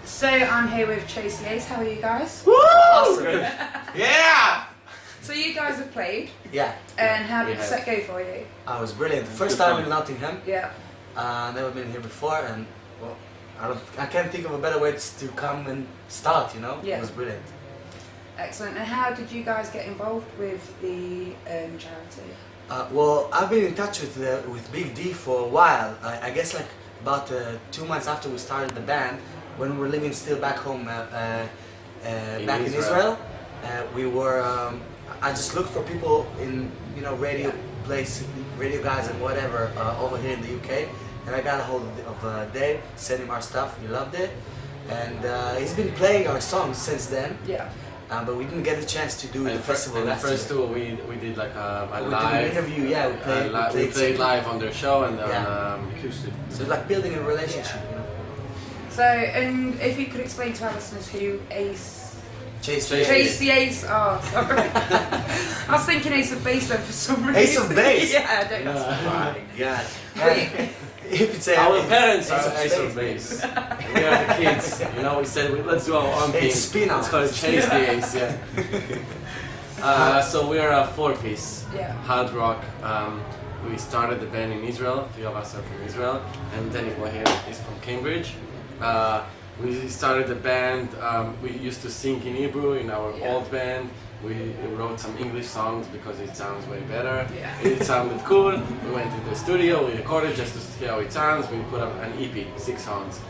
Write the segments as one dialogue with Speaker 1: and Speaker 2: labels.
Speaker 1: So I'm here with Chase the Ace. How are you guys?
Speaker 2: Woo!
Speaker 3: Awesome.
Speaker 2: Yeah!
Speaker 1: So you guys have played,
Speaker 3: Yeah,
Speaker 1: and how did the set go for you?
Speaker 3: I was brilliant. First time in Nottingham.
Speaker 1: Yeah.
Speaker 3: Never been here before, and well, I can't think of a better way to come and start. You know,
Speaker 1: Yeah.
Speaker 3: It was brilliant.
Speaker 1: Excellent. And how did you guys get involved with the charity?
Speaker 3: Well, I've been in touch with Big D for a while. I guess like about 2 months after we started the band, when we were living still back home, back in Israel. We were. I just looked for people in radio radio guys and whatever over here in the UK, and I got a hold of Dave, sent him our stuff. He loved it, and he's been playing our songs since then.
Speaker 1: Yeah.
Speaker 3: But we didn't get a chance to do the festival
Speaker 2: The
Speaker 3: last
Speaker 2: first
Speaker 3: year.
Speaker 2: tour we did like a
Speaker 3: We
Speaker 2: live
Speaker 3: did an interview. Yeah,
Speaker 2: we played live on their show and acoustic.
Speaker 3: So it's like building a relationship.
Speaker 1: Yeah.
Speaker 3: You know?
Speaker 1: So, and if you could explain to our listeners who Ace...
Speaker 3: Chase
Speaker 1: the Ace are, sorry. I was thinking Ace of Base then for some reason.
Speaker 3: Ace of Base?
Speaker 1: Yeah, I don't know.
Speaker 3: God. If it's
Speaker 2: Our parents are
Speaker 3: Ace
Speaker 2: Ace
Speaker 3: of
Speaker 2: of Base. We are the kids. We said let's do our own thing.
Speaker 3: It's spin-off.
Speaker 2: It's called Chase the Ace. Yeah. So we are a 4-piece hard rock. We started the band in Israel. 3 of us are from Israel, and Danny Boy here is from Cambridge. We started the band. We used to sing in Hebrew in our old band. We wrote some English songs because it sounds way better.
Speaker 1: Yeah.
Speaker 2: It sounded cool. We went to the studio, we recorded just to see how it sounds. We put up an EP, 6 songs.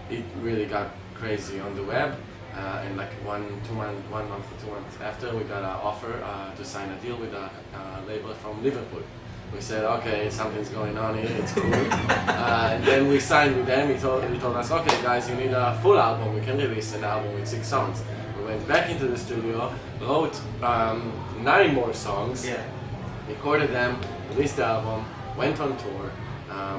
Speaker 2: It really got crazy on the web. And like 1 month or 2 months after, we got an offer to sign a deal with a label from Liverpool. We said, okay, something's going on here, it's cool. And then we signed with them. He told us, okay guys, you need a full album. We can release an album with 6 songs. We went back into the studio, wrote 9 more songs, recorded them, released the album, went on tour.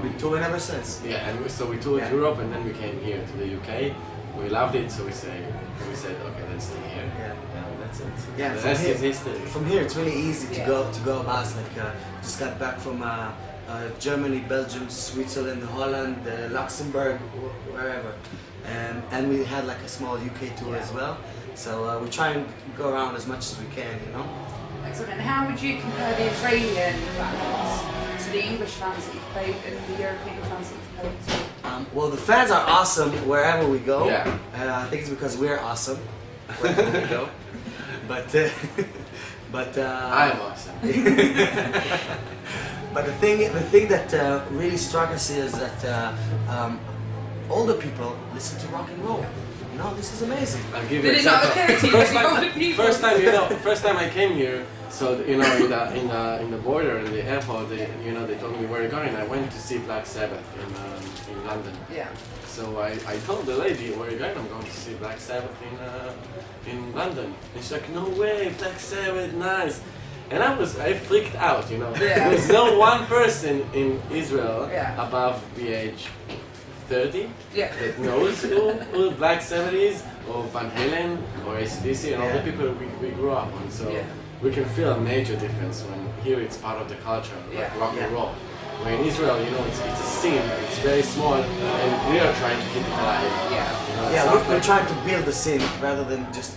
Speaker 3: Been touring ever since.
Speaker 2: Yeah, and so we toured Europe, and then we came here to the UK. We loved it, so we said, okay, let's stay here. That's it.
Speaker 3: Yeah,
Speaker 2: the rest is history.
Speaker 3: From here, it's really easy to go about. Like just got back from Germany, Belgium, Switzerland, Holland, Luxembourg, wherever, and we had like a small UK tour as well. So we try and go around as much as we can,
Speaker 1: Excellent. And how would you compare the Israeli fans to the English fans that you've played and the European fans that you've played to?
Speaker 3: Well, the fans are awesome wherever we go.
Speaker 2: Yeah.
Speaker 3: I think it's because we're awesome wherever we go. But
Speaker 2: I'm awesome.
Speaker 3: But the thing that really struck us is that older people listen to rock and roll. This is amazing.
Speaker 2: I'll give you
Speaker 1: Did
Speaker 2: an
Speaker 1: it not
Speaker 2: example.
Speaker 1: occur to you that the older people?
Speaker 2: First time I came here, so in the border in the airport, they told me where you're going. I went to see Black Sabbath in London.
Speaker 1: Yeah.
Speaker 2: So I told the lady, where are you going? I'm going to see Black Sabbath in London. And she's like, no way, Black Sabbath, nice. And I freaked out, There's no one person in Israel above the age 30 that knows who Black Sabbath is, or Van Halen, or AC/DC, and all the people we grew up on. So we can feel a major difference when here it's part of the culture, like rock and roll. Where in Israel, it's a scene, it's very small, and we are trying to keep it alive.
Speaker 3: We're trying to build a scene rather than just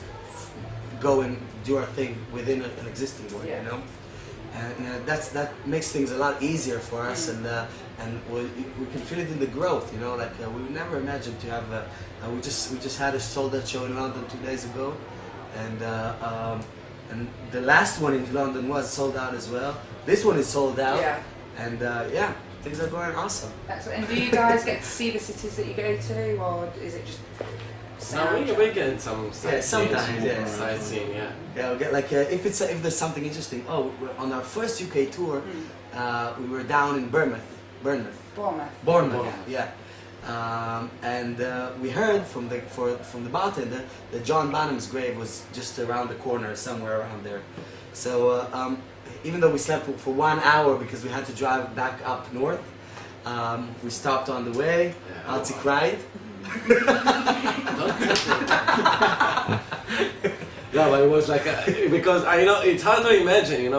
Speaker 3: go and do our thing within an existing one, And that makes things a lot easier for us, and we can feel it in the growth, Like we would never imagine to have. We just had a sold-out show in London 2 days ago, and the last one in London was sold out as well. This one is sold out.
Speaker 1: Yeah.
Speaker 3: And things are going awesome.
Speaker 1: Excellent. And do you guys get to see the cities that you go to, or is it just
Speaker 2: No, we get some sightseeing.
Speaker 3: Sightseeing, Yeah, we'll get if there's something interesting. On our first UK tour, we were down in Bournemouth. And we heard from the bartender that John Bonham's grave was just around the corner, somewhere around there. So even though we slept for 1 hour because we had to drive back up north, we stopped on the way. Alzi cried.
Speaker 2: No, but it was like because I know it's hard to imagine,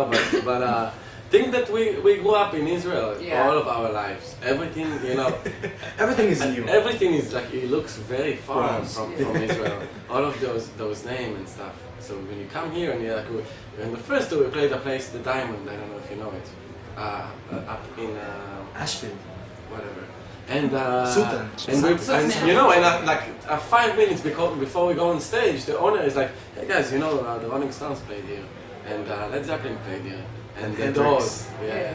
Speaker 2: but think that we grew up in Israel
Speaker 1: Yeah.
Speaker 2: all of our lives. Everything, you know,
Speaker 3: Everything is new.
Speaker 2: everything is like, it looks very far
Speaker 3: Yes.
Speaker 2: from Israel. All of those names and stuff. So when you come here and you're like, and the first tour we played a place, the Diamond, I don't know if you know it, up in
Speaker 3: Ashfield.
Speaker 2: whatever. And
Speaker 3: Sultan.
Speaker 2: and you know, and like 5 minutes before we go on stage, the owner is like, hey guys, you know, the Rolling Stones played here, and Led Zeppelin played here, and the
Speaker 3: Hendrix.
Speaker 2: Doors,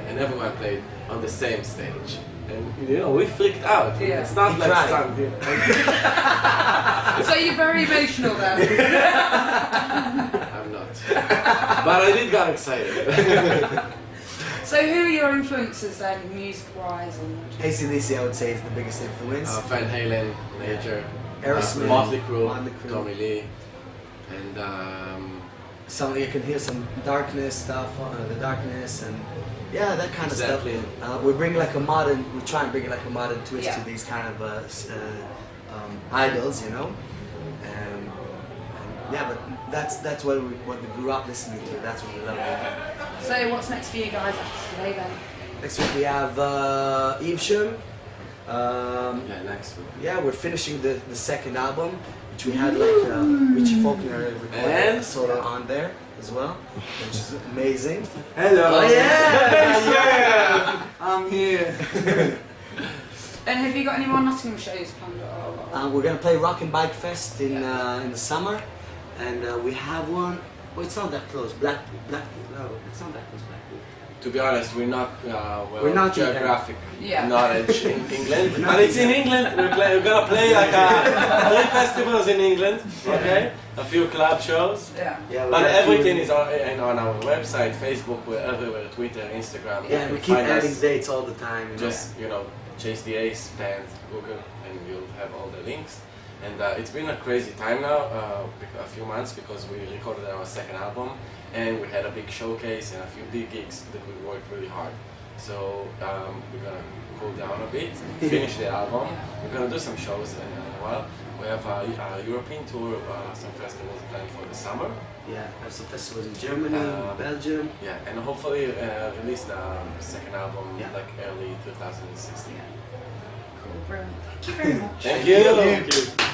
Speaker 2: and everyone played on the same stage. And you know, we freaked out.
Speaker 1: Yeah.
Speaker 2: It's not
Speaker 3: He
Speaker 2: like
Speaker 3: cried.
Speaker 2: stand here.
Speaker 1: So you're very emotional then.
Speaker 2: I'm not, but I did get excited.
Speaker 1: So who are your influences then, music-wise? And
Speaker 3: AC/DC, I would say, is the biggest influence.
Speaker 2: Van Halen, Major,
Speaker 3: Aerosmith,
Speaker 2: Motley Crue,
Speaker 3: Motley Crue.
Speaker 2: Tommy Lee, and
Speaker 3: Some you can hear some darkness stuff, the darkness, and yeah, that kind of
Speaker 2: Zeppelin.
Speaker 3: stuff. We bring like a modern, we try and bring like a modern twist
Speaker 1: Yeah.
Speaker 3: to these kind of idols, you know. And yeah, but that's what we grew up listening to. That's what we love.
Speaker 1: so what's next for you guys after today then?
Speaker 3: Next week we have Evesham.
Speaker 2: yeah, next week.
Speaker 3: Yeah, we're finishing the second album, which we had like Richie Faulkner recorded
Speaker 2: And?
Speaker 3: a solo on there as well, which is amazing.
Speaker 4: Hello.
Speaker 3: Oh yeah!
Speaker 4: Yeah. I'm here.
Speaker 1: And have you got any more Nottingham shows planned at all?
Speaker 3: We're gonna play Rock and Bike Fest in the summer, and we have one. Well, it's not that close. Blackpool. No, it's not that close. Blackpool.
Speaker 2: To be honest, we're not
Speaker 3: We're not
Speaker 2: geographic
Speaker 1: Yeah.
Speaker 2: knowledge in England,
Speaker 3: We're not
Speaker 2: but it's in England. We're gonna play like 3 festivals in England, okay? A few club shows,
Speaker 1: Yeah.
Speaker 3: Yeah, we
Speaker 2: but
Speaker 3: have
Speaker 2: everything
Speaker 3: few-
Speaker 2: is on our website, Facebook, we're everywhere, Twitter, Instagram.
Speaker 3: Yeah,
Speaker 2: You
Speaker 3: we
Speaker 2: can
Speaker 3: keep
Speaker 2: find
Speaker 3: adding
Speaker 2: us.
Speaker 3: dates all the time. You know?
Speaker 2: Just chase the Ace band, Google, and you'll have all the links. And it's been a crazy time now, a few months, because we recorded our second album, and we had a big showcase and a few big gigs that we worked really hard. So we're gonna cool down a bit, finish the album.
Speaker 1: Yeah.
Speaker 2: We're gonna do some shows in a while. We have a European tour, some festivals planned for the summer.
Speaker 3: Yeah, have some festivals in Germany, Belgium.
Speaker 2: Yeah, and hopefully release the second album
Speaker 3: Yeah.
Speaker 2: like early 2016.
Speaker 1: Cool, brilliant. Thank you very much.
Speaker 2: Thank you.